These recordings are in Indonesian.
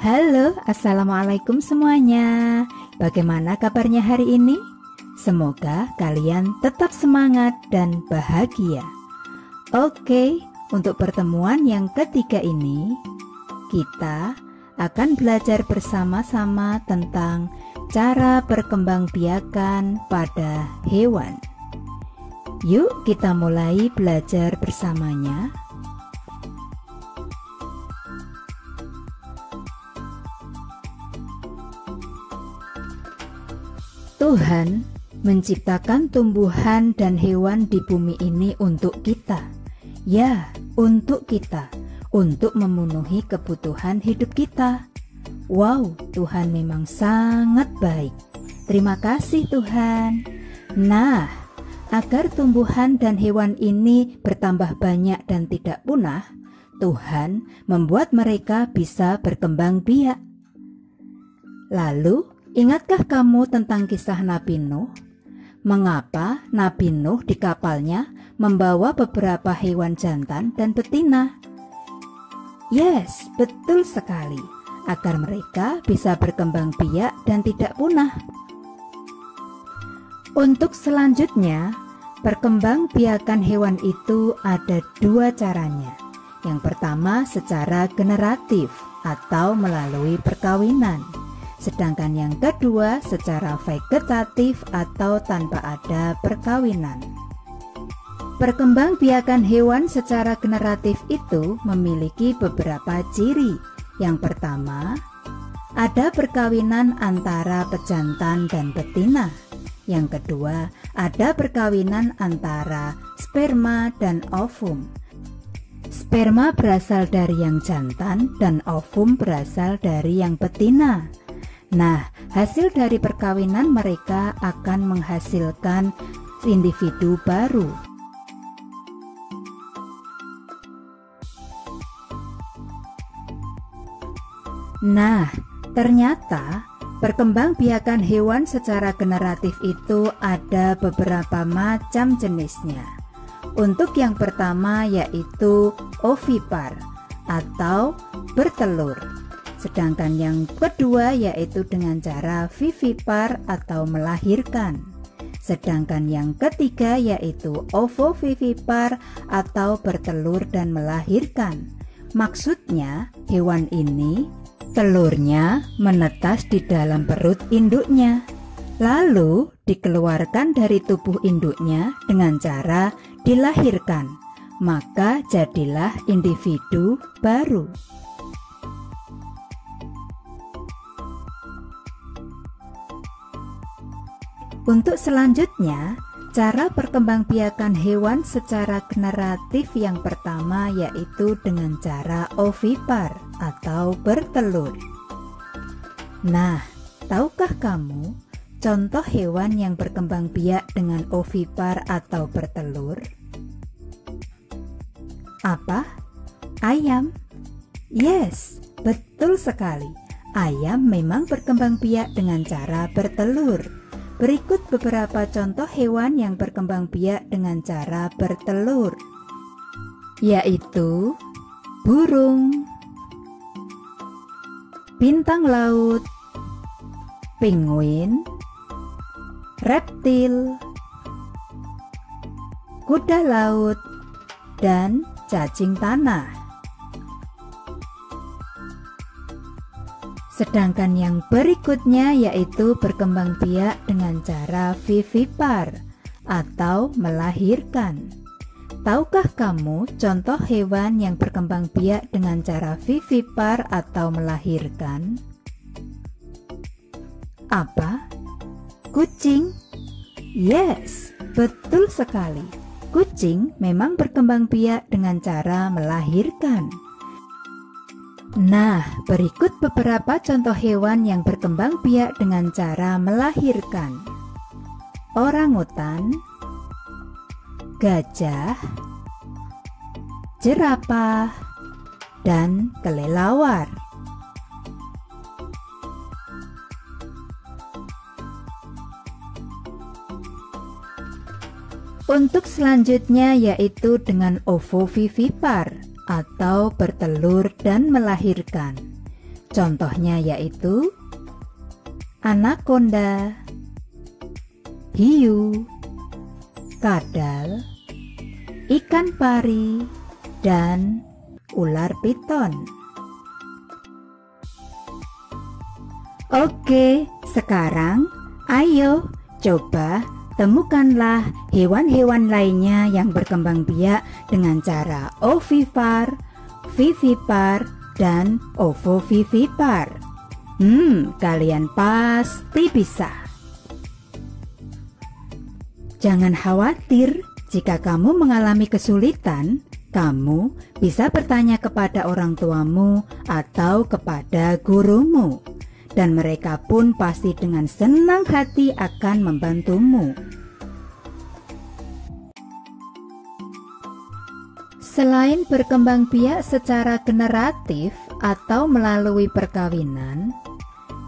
Halo, assalamualaikum semuanya. Bagaimana kabarnya hari ini? Semoga kalian tetap semangat dan bahagia. Oke, untuk pertemuan yang ketiga ini, kita akan belajar bersama-sama tentang cara perkembangbiakan pada hewan. Yuk kita mulai belajar bersamanya. Tuhan menciptakan tumbuhan dan hewan di bumi ini untuk kita. Ya, untuk kita, untuk memenuhi kebutuhan hidup kita. Wow, Tuhan memang sangat baik. Terima kasih Tuhan. Nah, agar tumbuhan dan hewan ini bertambah banyak dan tidak punah, Tuhan membuat mereka bisa berkembang biak. Lalu, ingatkah kamu tentang kisah Nabi Nuh? Mengapa Nabi Nuh di kapalnya membawa beberapa hewan jantan dan betina? Yes, betul sekali, agar mereka bisa berkembang biak dan tidak punah. Untuk selanjutnya, perkembangbiakan hewan itu ada dua caranya. Yang pertama secara generatif atau melalui perkawinan. Sedangkan yang kedua secara vegetatif atau tanpa ada perkawinan. Perkembangbiakan hewan secara generatif itu memiliki beberapa ciri. Yang pertama, ada perkawinan antara pejantan dan betina. Yang kedua, ada perkawinan antara sperma dan ovum. Sperma berasal dari yang jantan dan ovum berasal dari yang betina. Nah, hasil dari perkawinan mereka akan menghasilkan individu baru. Nah, ternyata perkembangbiakan hewan secara generatif itu ada beberapa macam jenisnya. Untuk yang pertama yaitu ovipar atau bertelur. Sedangkan yang kedua yaitu dengan cara vivipar atau melahirkan. Sedangkan yang ketiga yaitu ovovivipar atau bertelur dan melahirkan. Maksudnya hewan ini telurnya menetas di dalam perut induknya, lalu dikeluarkan dari tubuh induknya dengan cara dilahirkan. Maka jadilah individu baru. Untuk selanjutnya, cara perkembangbiakan hewan secara generatif yang pertama yaitu dengan cara ovipar atau bertelur. Nah, tahukah kamu contoh hewan yang berkembang biak dengan ovipar atau bertelur? Apa? Ayam? Yes, betul sekali. Ayam memang berkembang biak dengan cara bertelur. Berikut beberapa contoh hewan yang berkembang biak dengan cara bertelur, yaitu burung, bintang laut, penguin, reptil, kuda laut, dan cacing tanah. Sedangkan yang berikutnya yaitu berkembang biak dengan cara vivipar atau melahirkan. Tahukah kamu contoh hewan yang berkembang biak dengan cara vivipar atau melahirkan? Apa? Kucing? Yes, betul sekali. Kucing memang berkembang biak dengan cara melahirkan. Nah, berikut beberapa contoh hewan yang berkembang biak dengan cara melahirkan. Orangutan, gajah, jerapah, dan kelelawar. Untuk selanjutnya yaitu dengan ovovivipar atau bertelur dan melahirkan. Contohnya yaitu anaconda, hiu, kadal, ikan pari, dan ular piton. Oke, sekarang ayo coba temukanlah hewan-hewan lainnya yang berkembang biak dengan cara ovipar, vivipar, dan ovovivipar. Kalian pasti bisa. Jangan khawatir jika kamu mengalami kesulitan. Kamu bisa bertanya kepada orang tuamu atau kepada gurumu, dan mereka pun pasti dengan senang hati akan membantumu. Selain berkembang biak secara generatif atau melalui perkawinan,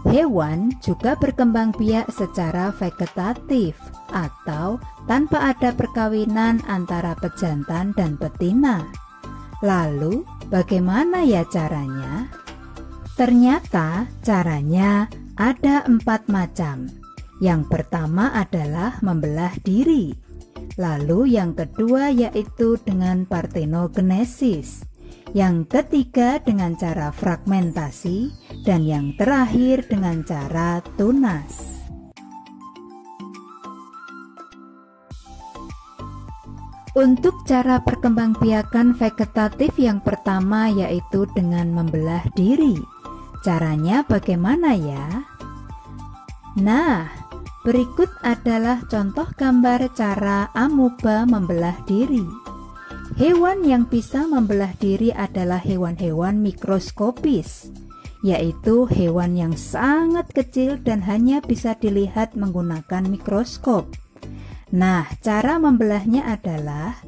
hewan juga berkembang biak secara vegetatif atau tanpa ada perkawinan antara pejantan dan betina. Lalu, bagaimana ya caranya? Ternyata caranya ada 4 macam. Yang pertama adalah membelah diri. Lalu yang kedua yaitu dengan partenogenesis. Yang ketiga dengan cara fragmentasi, dan yang terakhir dengan cara tunas. Untuk cara perkembangbiakan vegetatif yang pertama yaitu dengan membelah diri. Caranya bagaimana ya? Nah, berikut adalah contoh gambar cara amoeba membelah diri. Hewan yang bisa membelah diri adalah hewan-hewan mikroskopis, yaitu hewan yang sangat kecil dan hanya bisa dilihat menggunakan mikroskop. Nah, cara membelahnya adalah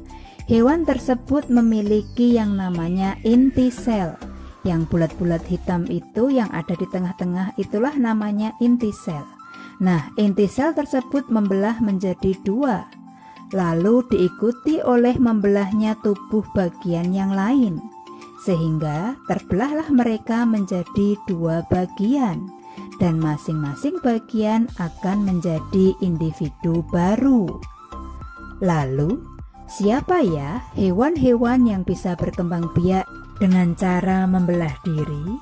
hewan tersebut memiliki yang namanya inti sel. Yang bulat-bulat hitam itu yang ada di tengah-tengah itulah namanya inti sel. Nah, inti sel tersebut membelah menjadi 2, lalu diikuti oleh membelahnya tubuh bagian yang lain, sehingga terbelahlah mereka menjadi 2 bagian, dan masing-masing bagian akan menjadi individu baru. Lalu, siapa ya hewan-hewan yang bisa berkembang biak dengan cara membelah diri?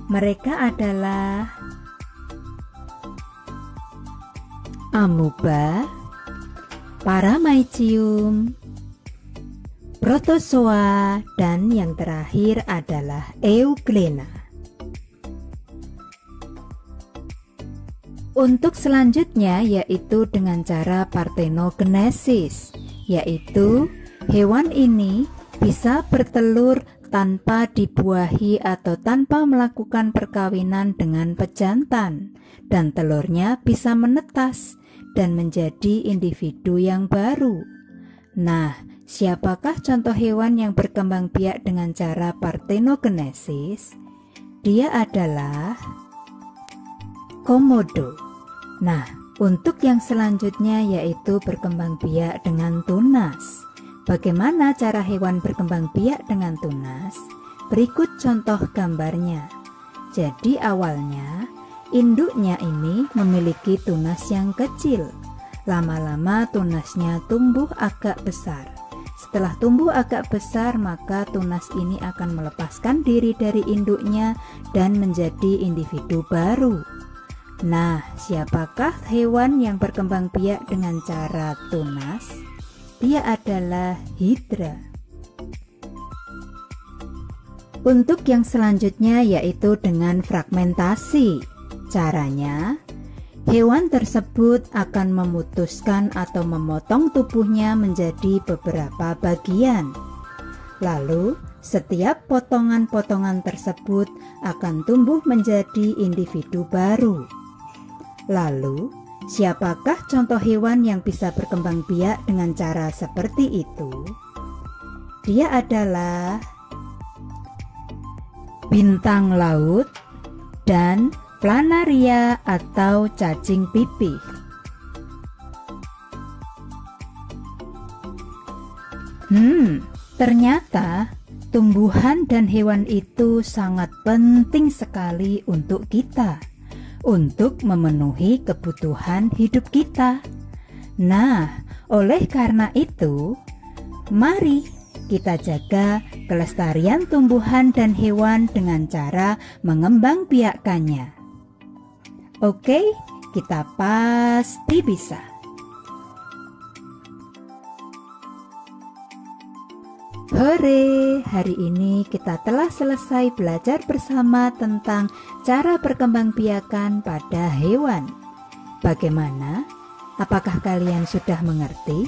Mereka adalah amoeba, Paramecium, Protozoa, dan yang terakhir adalah Euglena. Untuk selanjutnya yaitu dengan cara partenogenesis, yaitu hewan ini bisa bertelur tanpa dibuahi atau tanpa melakukan perkawinan dengan pejantan, dan telurnya bisa menetas dan menjadi individu yang baru. Nah, siapakah contoh hewan yang berkembang biak dengan cara partenogenesis? Dia adalah komodo. Nah, untuk yang selanjutnya yaitu berkembang biak dengan tunas. Bagaimana cara hewan berkembang biak dengan tunas? Berikut contoh gambarnya. Jadi awalnya induknya ini memiliki tunas yang kecil. Lama-lama tunasnya tumbuh agak besar. Setelah tumbuh agak besar, maka tunas ini akan melepaskan diri dari induknya dan menjadi individu baru. Nah, siapakah hewan yang berkembang biak dengan cara tunas? Dia adalah hidra. Untuk yang selanjutnya yaitu dengan fragmentasi. Caranya, hewan tersebut akan memutuskan atau memotong tubuhnya menjadi beberapa bagian. Lalu, setiap potongan-potongan tersebut akan tumbuh menjadi individu baru. Lalu, siapakah contoh hewan yang bisa berkembang biak dengan cara seperti itu? Dia adalah bintang laut dan planaria atau cacing pipih. Ternyata tumbuhan dan hewan itu sangat penting sekali untuk kita, untuk memenuhi kebutuhan hidup kita. Nah, oleh karena itu, mari kita jaga kelestarian tumbuhan dan hewan dengan cara mengembangbiakannya. Oke, kita pasti bisa. Hore, hari ini kita telah selesai belajar bersama tentang cara berkembangbiakan pada hewan. Bagaimana? Apakah kalian sudah mengerti?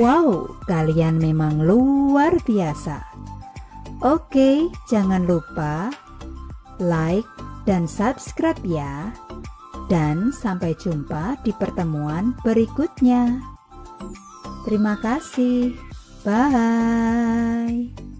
Wow, kalian memang luar biasa. Oke, jangan lupa like dan subscribe ya. Dan sampai jumpa di pertemuan berikutnya. Terima kasih. Bye.